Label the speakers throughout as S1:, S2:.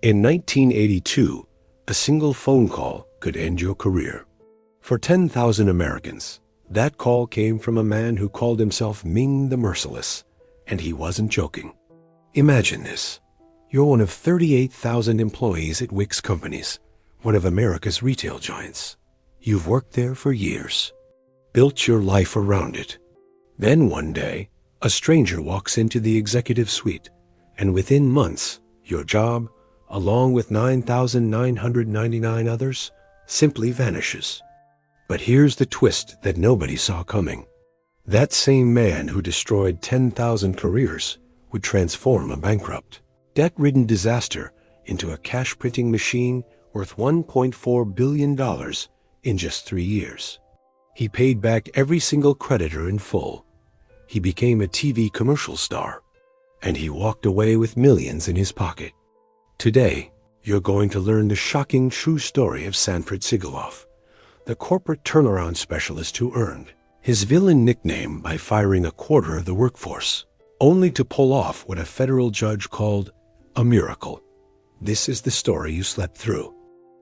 S1: In 1982, a single phone call could end your career. For 10,000 Americans, that call came from a man who called himself Ming the Merciless, and he wasn't joking. Imagine this. You're one of 38,000 employees at Wickes Companies, one of America's retail giants. You've worked there for years, built your life around it. Then one day, a stranger walks into the executive suite, and within months, your job, along with 9,999 others, simply vanishes. But here's the twist that nobody saw coming. That same man who destroyed 10,000 careers would transform a bankrupt, debt-ridden disaster into a cash-printing machine worth $1.4 billion in just 3 years. He paid back every single creditor in full. He became a TV commercial star, and he walked away with millions in his pocket. Today, you're going to learn the shocking true story of Sanford Sigoloff, the corporate turnaround specialist who earned his villain nickname by firing a quarter of the workforce, only to pull off what a federal judge called a miracle. This is the story you slept through.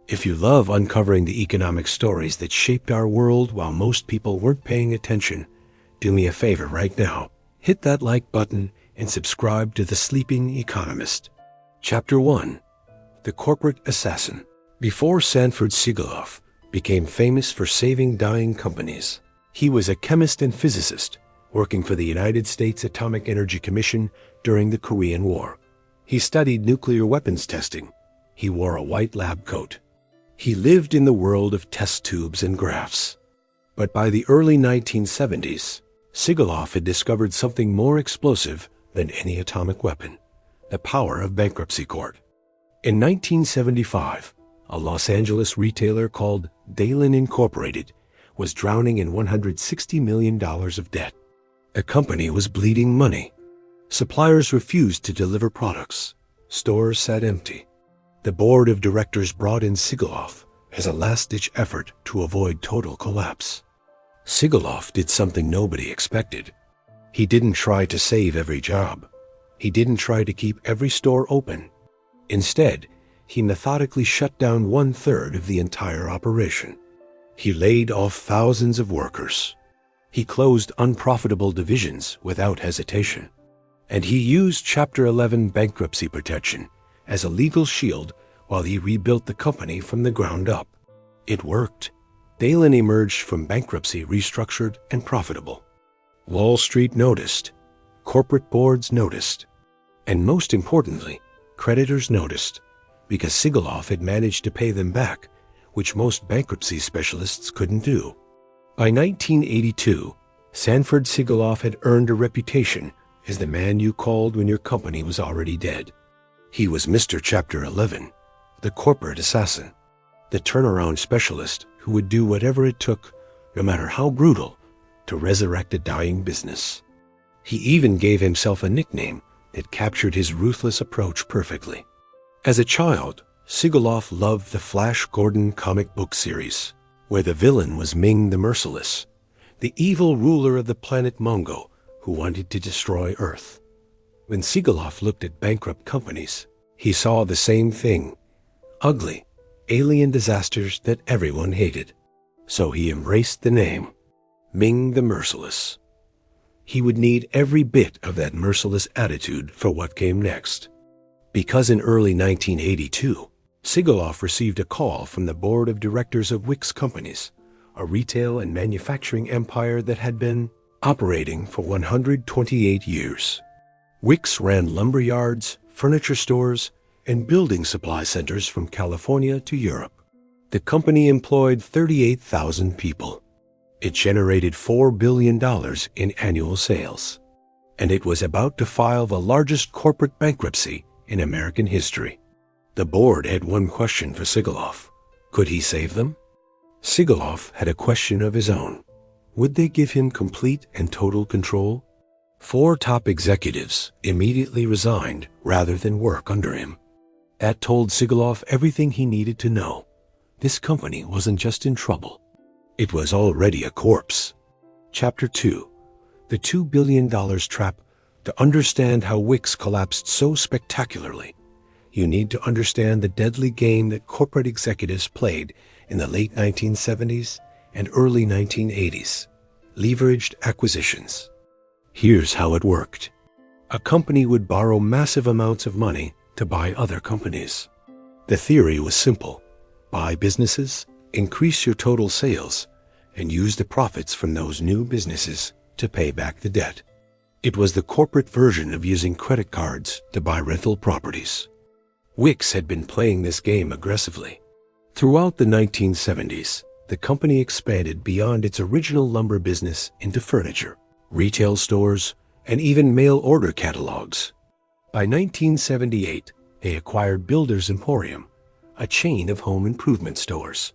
S1: If you love uncovering the economic stories that shaped our world while most people weren't paying attention, do me a favor right now. Hit that like button and subscribe to The Sleeping Economist. Chapter 1. The Corporate Assassin. Before Sanford Sigoloff became famous for saving dying companies, he was a chemist and physicist working for the United States Atomic Energy Commission during the Korean War. He studied nuclear weapons testing. He wore a white lab coat. He lived in the world of test tubes and graphs. But by the early 1970s, Sigoloff had discovered something more explosive than any atomic weapon: the power of bankruptcy court. In 1975, a Los Angeles retailer called Dalen Incorporated was drowning in $160 million of debt. The company was bleeding money. Suppliers refused to deliver products. Stores sat empty. The board of directors brought in Sigoloff as a last-ditch effort to avoid total collapse. Sigoloff did something nobody expected. He didn't try to save every job. He didn't try to keep every store open. Instead, he methodically shut down 1/3 of the entire operation. He laid off thousands of workers. He closed unprofitable divisions without hesitation. And he used Chapter 11 bankruptcy protection as a legal shield while he rebuilt the company from the ground up. It worked. Dalen emerged from bankruptcy restructured and profitable. Wall Street noticed. Corporate boards noticed. And most importantly, creditors noticed, because Sigoloff had managed to pay them back, which most bankruptcy specialists couldn't do. By 1982, Sanford Sigoloff had earned a reputation as the man you called when your company was already dead. He was Mr. Chapter 11, the corporate assassin, the turnaround specialist who would do whatever it took, no matter how brutal, to resurrect a dying business. He even gave himself a nickname that captured his ruthless approach perfectly. As a child, Sigoloff loved the Flash Gordon comic book series, where the villain was Ming the Merciless, the evil ruler of the planet Mongo who wanted to destroy Earth. When Sigoloff looked at bankrupt companies, he saw the same thing: ugly, alien disasters that everyone hated. So he embraced the name, Ming the Merciless. He would need every bit of that merciless attitude for what came next. Because in early 1982, Sigoloff received a call from the board of directors of Wickes Companies, a retail and manufacturing empire that had been operating for 128 years. Wickes ran lumber yards, furniture stores, and building supply centers from California to Europe. The company employed 38,000 people. It generated $4 billion in annual sales. And it was about to file the largest corporate bankruptcy in American history. The board had one question for Sigoloff. Could he save them? Sigoloff had a question of his own. Would they give him complete and total control? 4 top executives immediately resigned rather than work under him. That told Sigoloff everything he needed to know. This company wasn't just in trouble. It was already a corpse. Chapter 2. The $2 billion trap. To understand how Wickes collapsed so spectacularly, you need to understand the deadly game that corporate executives played in the late 1970s and early 1980s. Leveraged acquisitions. Here's how it worked. A company would borrow massive amounts of money to buy other companies. The theory was simple. Buy businesses, increase your total sales, and use the profits from those new businesses to pay back the debt. It was the corporate version of using credit cards to buy rental properties. Wickes had been playing this game aggressively. Throughout the 1970s, the company expanded beyond its original lumber business into furniture, retail stores, and even mail order catalogs. By 1978, they acquired Builders Emporium, a chain of home improvement stores.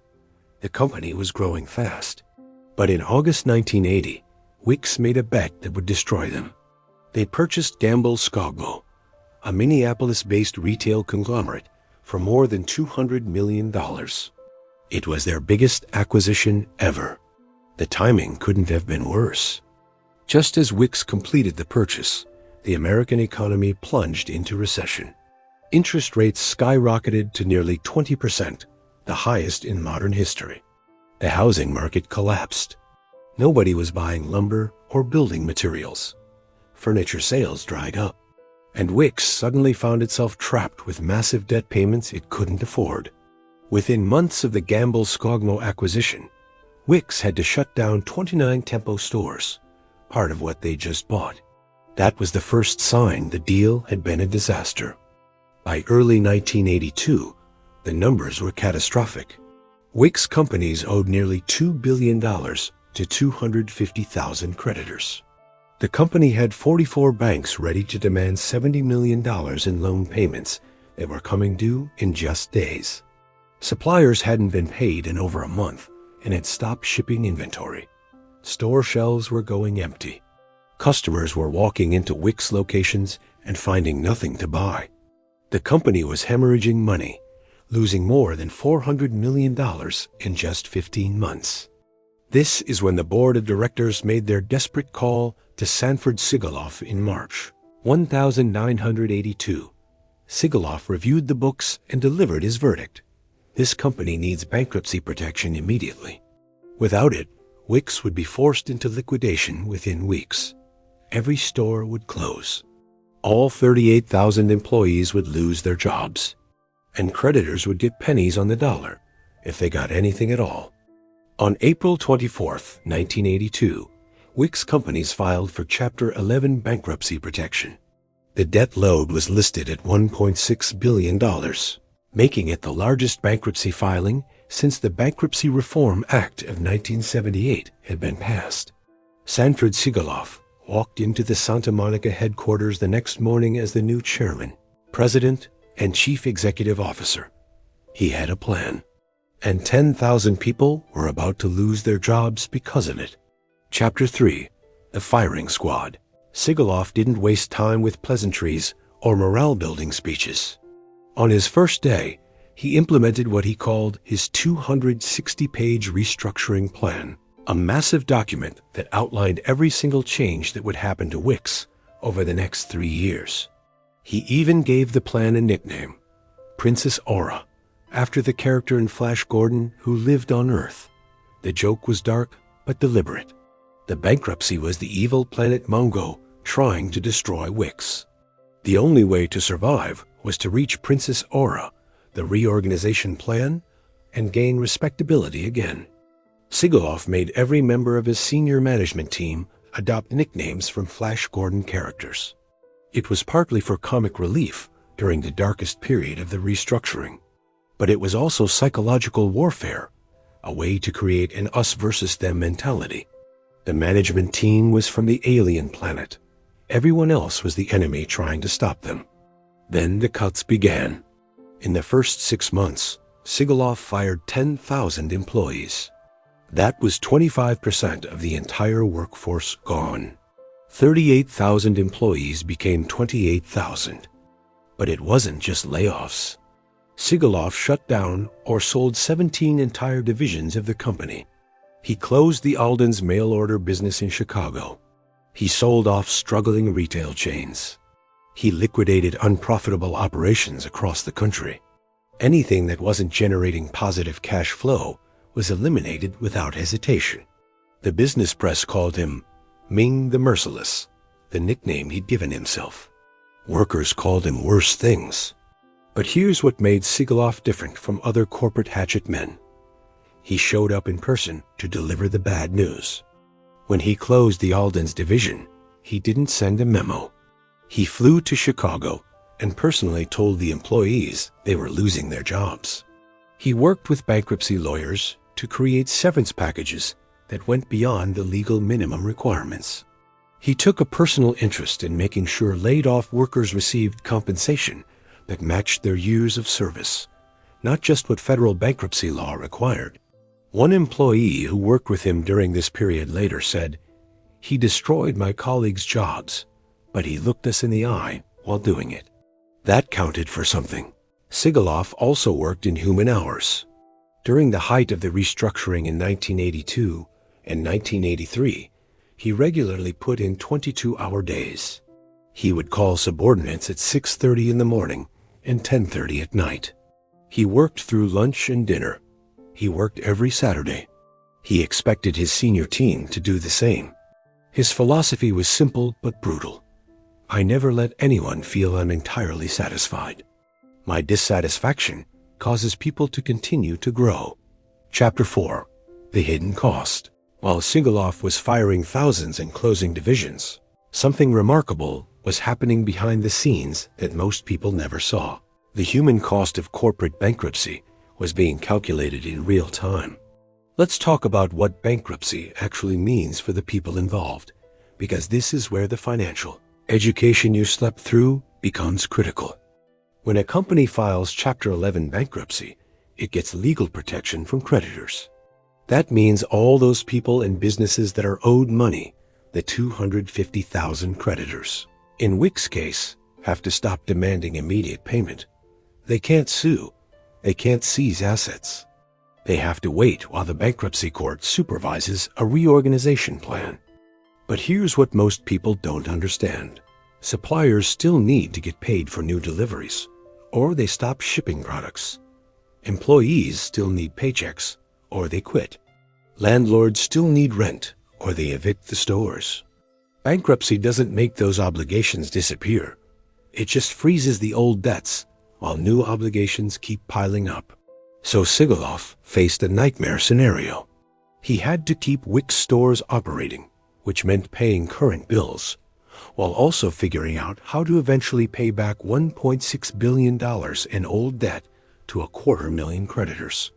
S1: The company was growing fast. But in August 1980, Wickes made a bet that would destroy them. They purchased Gamble Skogmo, a Minneapolis-based retail conglomerate, for more than $200 million. It was their biggest acquisition ever. The timing couldn't have been worse. Just as Wickes completed the purchase, the American economy plunged into recession. Interest rates skyrocketed to nearly 20%, the highest in modern history. The housing market collapsed. Nobody was buying lumber or building materials. Furniture sales dried up, and Wickes suddenly found itself trapped with massive debt payments it couldn't afford. Within months of the Gamble Skogmo acquisition, Wickes had to shut down 29 Tempo stores, part of what they just bought. That was the first sign the deal had been a disaster. By early 1982, the numbers were catastrophic. Wickes Companies owed nearly $2 billion to 250,000 creditors. The company had 44 banks ready to demand $70 million in loan payments that were coming due in just days. Suppliers hadn't been paid in over a month and had stopped shipping inventory. Store shelves were going empty. Customers were walking into Wickes locations and finding nothing to buy. The company was hemorrhaging money, losing more than $400 million in just 15 months. This is when the board of directors made their desperate call to Sanford Sigoloff in March 1982. Sigoloff reviewed the books and delivered his verdict. This company needs bankruptcy protection immediately. Without it, Wickes would be forced into liquidation within weeks. Every store would close. All 38,000 employees would lose their jobs. And creditors would get pennies on the dollar if they got anything at all. On April 24, 1982, Wickes Companies filed for Chapter 11 bankruptcy protection. The debt load was listed at $1.6 billion, making it the largest bankruptcy filing since the Bankruptcy Reform Act of 1978 had been passed. Sanford Sigoloff walked into the Santa Monica headquarters the next morning as the new chairman, president, and chief executive officer. He had a plan, and 10,000 people were about to lose their jobs because of it. Chapter 3. The Firing Squad. Sigoloff didn't waste time with pleasantries or morale-building speeches. On his first day, he implemented what he called his 260-page restructuring plan, a massive document that outlined every single change that would happen to Wickes over the next 3 years. He even gave the plan a nickname, Princess Aura, after the character in Flash Gordon who lived on Earth. The joke was dark but deliberate. The bankruptcy was the evil planet Mongo trying to destroy Wickes. The only way to survive was to reach Princess Aura, the reorganization plan, and gain respectability again. Sigoloff made every member of his senior management team adopt nicknames from Flash Gordon characters. It was partly for comic relief during the darkest period of the restructuring, but it was also psychological warfare, a way to create an us versus them mentality. The management team was from the alien planet. Everyone else was the enemy trying to stop them. Then the cuts began. In the first 6 months, Sigoloff fired 10,000 employees. That was 25% of the entire workforce gone. 38,000 employees became 28,000. But it wasn't just layoffs. Sigoloff shut down or sold 17 entire divisions of the company. He closed the Alden's mail order business in Chicago. He sold off struggling retail chains. He liquidated unprofitable operations across the country. Anything that wasn't generating positive cash flow was eliminated without hesitation. The business press called him Ming the Merciless, the nickname he'd given himself. Workers called him worse things. But here's what made Sigoloff different from other corporate hatchet men. He showed up in person to deliver the bad news. When he closed the Alden's division, he didn't send a memo. He flew to Chicago and personally told the employees they were losing their jobs. He worked with bankruptcy lawyers to create severance packages that went beyond the legal minimum requirements. He took a personal interest in making sure laid-off workers received compensation that matched their years of service, not just what federal bankruptcy law required. One employee who worked with him during this period later said, "He destroyed my colleagues' jobs, but he looked us in the eye while doing it." That counted for something. Sigoloff also worked in human hours. During the height of the restructuring in 1982 and 1983, he regularly put in 22-hour days. He would call subordinates at 6:30 in the morning and 10:30 at night. He worked through lunch and dinner. He worked every Saturday. He expected his senior team to do the same. His philosophy was simple but brutal. "I never let anyone feel I'm entirely satisfied. My dissatisfaction causes people to continue to grow." Chapter 4. The Hidden Cost. While Sigoloff was firing thousands and closing divisions, something remarkable was happening behind the scenes that most people never saw. The human cost of corporate bankruptcy was being calculated in real time. Let's talk about what bankruptcy actually means for the people involved, because this is where the financial education you slept through becomes critical. When a company files Chapter 11 bankruptcy, it gets legal protection from creditors. That means all those people and businesses that are owed money, the 250,000 creditors. In Wickes' case, have to stop demanding immediate payment. They can't sue. They can't seize assets. They have to wait while the bankruptcy court supervises a reorganization plan. But here's what most people don't understand. Suppliers still need to get paid for new deliveries, or they stop shipping products. Employees still need paychecks, or they quit. Landlords still need rent, or they evict the stores. Bankruptcy doesn't make those obligations disappear. It just freezes the old debts while new obligations keep piling up. So Sigoloff faced a nightmare scenario. He had to keep Wickes stores operating, which meant paying current bills, while also figuring out how to eventually pay back $1.6 billion in old debt to 250,000 creditors.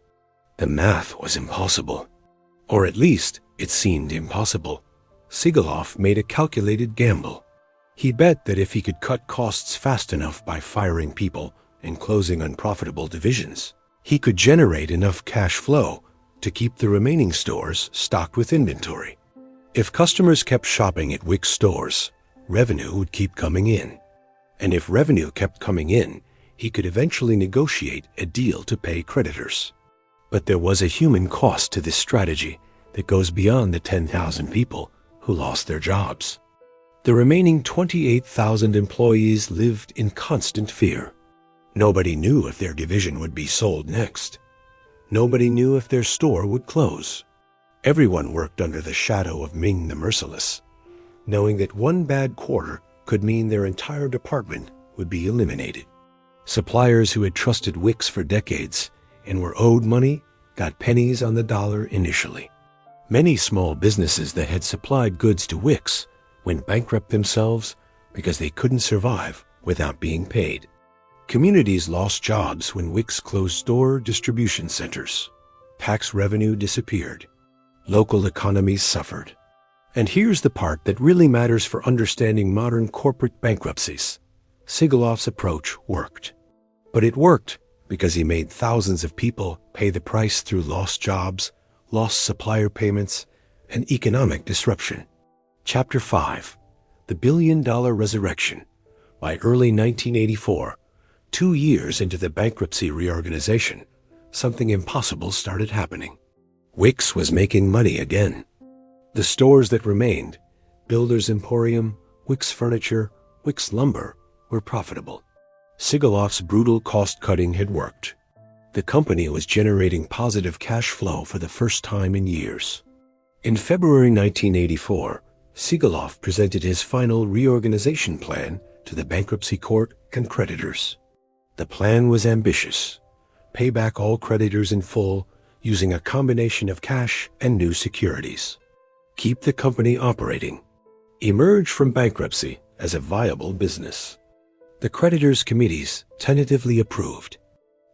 S1: The math was impossible. Or at least, it seemed impossible. Sigoloff made a calculated gamble. He bet that if he could cut costs fast enough by firing people and closing unprofitable divisions, he could generate enough cash flow to keep the remaining stores stocked with inventory. If customers kept shopping at Wickes stores, revenue would keep coming in. And if revenue kept coming in, he could eventually negotiate a deal to pay creditors. But there was a human cost to this strategy that goes beyond the 10,000 people who lost their jobs. The remaining 28,000 employees lived in constant fear. Nobody knew if their division would be sold next. Nobody knew if their store would close. Everyone worked under the shadow of Ming the Merciless, knowing that one bad quarter could mean their entire department would be eliminated. Suppliers who had trusted Wickes for decades and were owed money got pennies on the dollar initially. Many small businesses that had supplied goods to Wickes went bankrupt themselves because they couldn't survive without being paid. Communities lost jobs when Wickes closed store distribution centers. Tax revenue disappeared. Local economies suffered. And here's the part that really matters for understanding modern corporate bankruptcies. Sigoloff's approach worked. But it worked because he made thousands of people pay the price through lost jobs, lost supplier payments, and economic disruption. Chapter 5. The Billion-Dollar Resurrection. By early 1984, 2 years into the bankruptcy reorganization, something impossible started happening. Wickes was making money again. The stores that remained, Builders Emporium, Wickes Furniture, Wickes Lumber, were profitable. Sigoloff's brutal cost-cutting had worked. The company was generating positive cash flow for the first time in years. In February 1984, Sigoloff presented his final reorganization plan to the bankruptcy court and creditors. The plan was ambitious: pay back all creditors in full using a combination of cash and new securities. Keep the company operating. Emerge from bankruptcy as a viable business. The creditors' committees tentatively approved.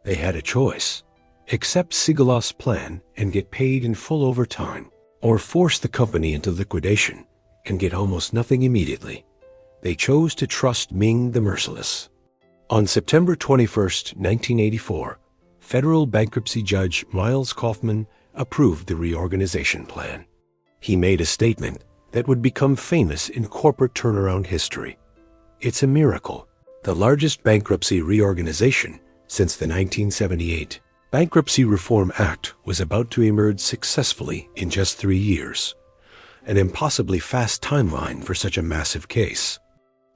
S1: They had a choice: accept Sigoloff's plan and get paid in full over time, or force the company into liquidation and get almost nothing immediately. They chose to trust Ming the Merciless. On September 21, 1984, federal bankruptcy judge Miles Kaufman approved the reorganization plan. He made a statement that would become famous in corporate turnaround history. It's a miracle, the largest bankruptcy reorganization since the 1978 Bankruptcy Reform Act was about to emerge successfully in just 3 years, an impossibly fast timeline for such a massive case.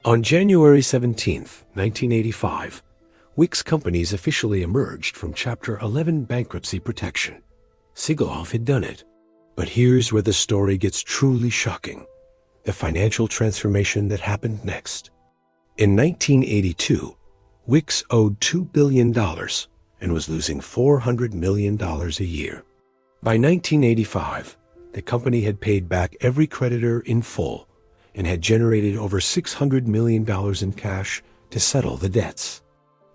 S1: On January 17, 1985, Wickes Companies officially emerged from Chapter 11 bankruptcy protection. Sigoloff had done it. But here's where the story gets truly shocking: the financial transformation that happened next. In 1982, Wickes owed $2 billion and was losing $400 million a year. By 1985, the company had paid back every creditor in full and had generated over $600 million in cash to settle the debts.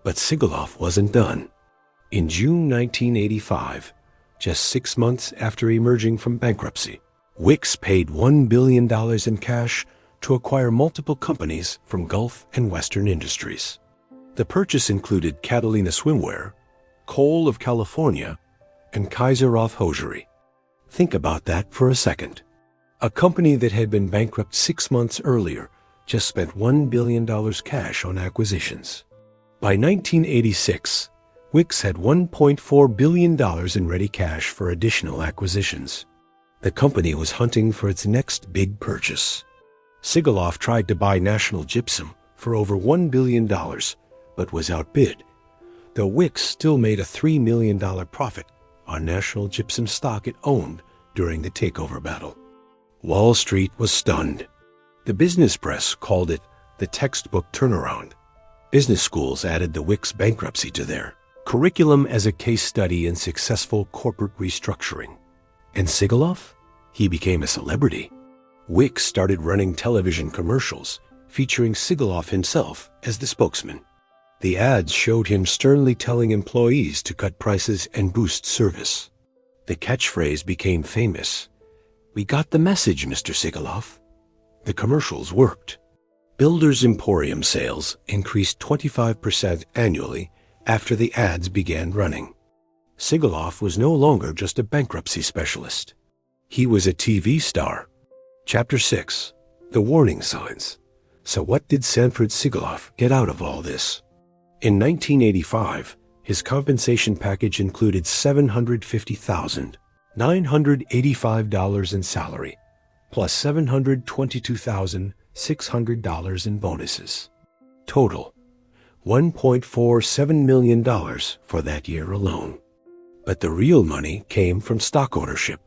S1: But Sigoloff wasn't done. In June 1985, just 6 months after emerging from bankruptcy, Wickes paid $1 billion in cash to acquire multiple companies from Gulf and Western industries. The purchase included Catalina Swimwear, Kohl of California, and Kaiser-Roth Hosiery. Think about that for a second. A company that had been bankrupt 6 months earlier just spent $1 billion cash on acquisitions. By 1986, Wickes had $1.4 billion in ready cash for additional acquisitions. The company was hunting for its next big purchase. Sigoloff tried to buy National Gypsum for over $1 billion, but was outbid, though Wickes still made a $3 million profit on National Gypsum stock it owned during the takeover battle. Wall Street was stunned. The business press called it the textbook turnaround. Business schools added the Wickes bankruptcy to their curriculum as a case study in successful corporate restructuring. And Sigoloff? He became a celebrity. Wickes started running television commercials featuring Sigoloff himself as the spokesman. The ads showed him sternly telling employees to cut prices and boost service. The catchphrase became famous: "We got the message, Mr. Sigoloff." The commercials worked. Builders Emporium sales increased 25% annually after the ads began running. Sigoloff was no longer just a bankruptcy specialist. He was a TV star. Chapter 6: The Warning Signs. So what did Sanford Sigoloff get out of all this? In 1985, his compensation package included $750,985 in salary, plus $722,600 in bonuses. Total, $1.47 million for that year alone. But the real money came from stock ownership.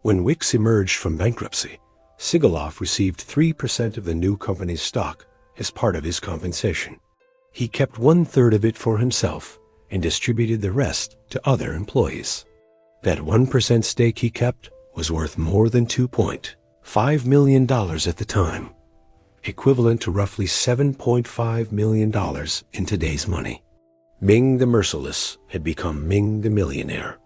S1: When Wickes emerged from bankruptcy, Sigoloff received 3% of the new company's stock as part of his compensation. He kept 1/3 of it for himself and distributed the rest to other employees. That 1% stake he kept was worth more than $2.5 million at the time, equivalent to roughly $7.5 million in today's money. Ming the Merciless had become Ming the Millionaire.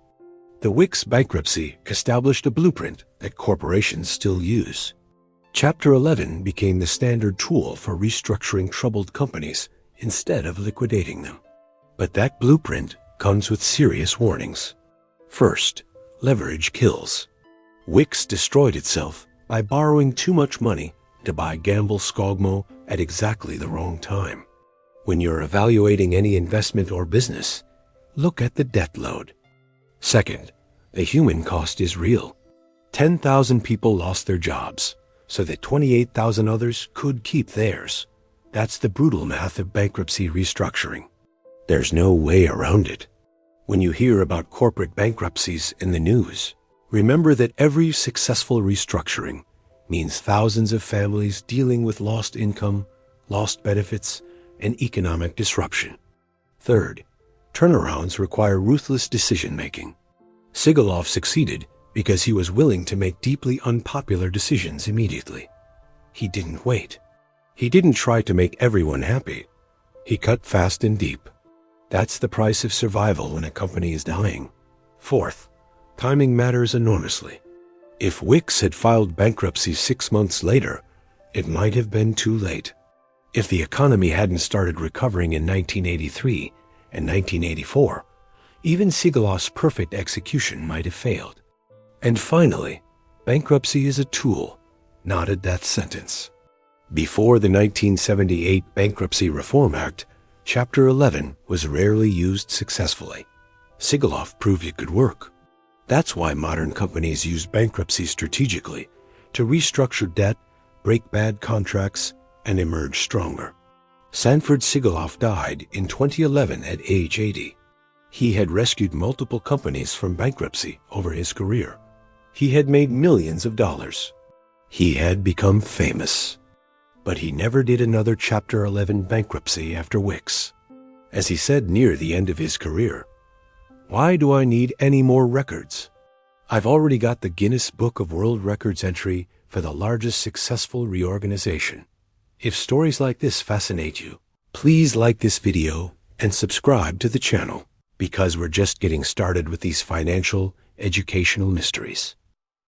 S1: The Wickes bankruptcy established a blueprint that corporations still use. Chapter 11 became the standard tool for restructuring troubled companies instead of liquidating them. But that blueprint comes with serious warnings. First, leverage kills. Wickes destroyed itself by borrowing too much money to buy Gamble Skogmo at exactly the wrong time. When you're evaluating any investment or business, look at the debt load. Second, the human cost is real. 10,000 people lost their jobs so that 28,000 others could keep theirs. That's the brutal math of bankruptcy restructuring. There's no way around it. When you hear about corporate bankruptcies in the news, remember that every successful restructuring means thousands of families dealing with lost income, lost benefits, and economic disruption. Third, turnarounds require ruthless decision-making. Sigoloff succeeded because he was willing to make deeply unpopular decisions immediately. He didn't wait. He didn't try to make everyone happy. He cut fast and deep. That's the price of survival when a company is dying. Fourth, timing matters enormously. If Wickes had filed bankruptcy 6 months later, it might have been too late. If the economy hadn't started recovering in 1983 and 1984, even Sigoloff's perfect execution might have failed. And finally, bankruptcy is a tool, not a death sentence. Before the 1978 Bankruptcy Reform Act, Chapter 11 was rarely used successfully. Sigoloff proved it could work. That's why modern companies use bankruptcy strategically to restructure debt, break bad contracts, and emerge stronger. Sanford Sigoloff died in 2011 at age 80. He had rescued multiple companies from bankruptcy over his career. He had made millions of dollars. He had become famous. But he never did another Chapter 11 bankruptcy after Wickes. As he said near the end of his career, "Why do I need any more records? I've already got the Guinness Book of World Records entry for the largest successful reorganization." If stories like this fascinate you, please like this video and subscribe to the channel, because we're just getting started with these financial, educational mysteries.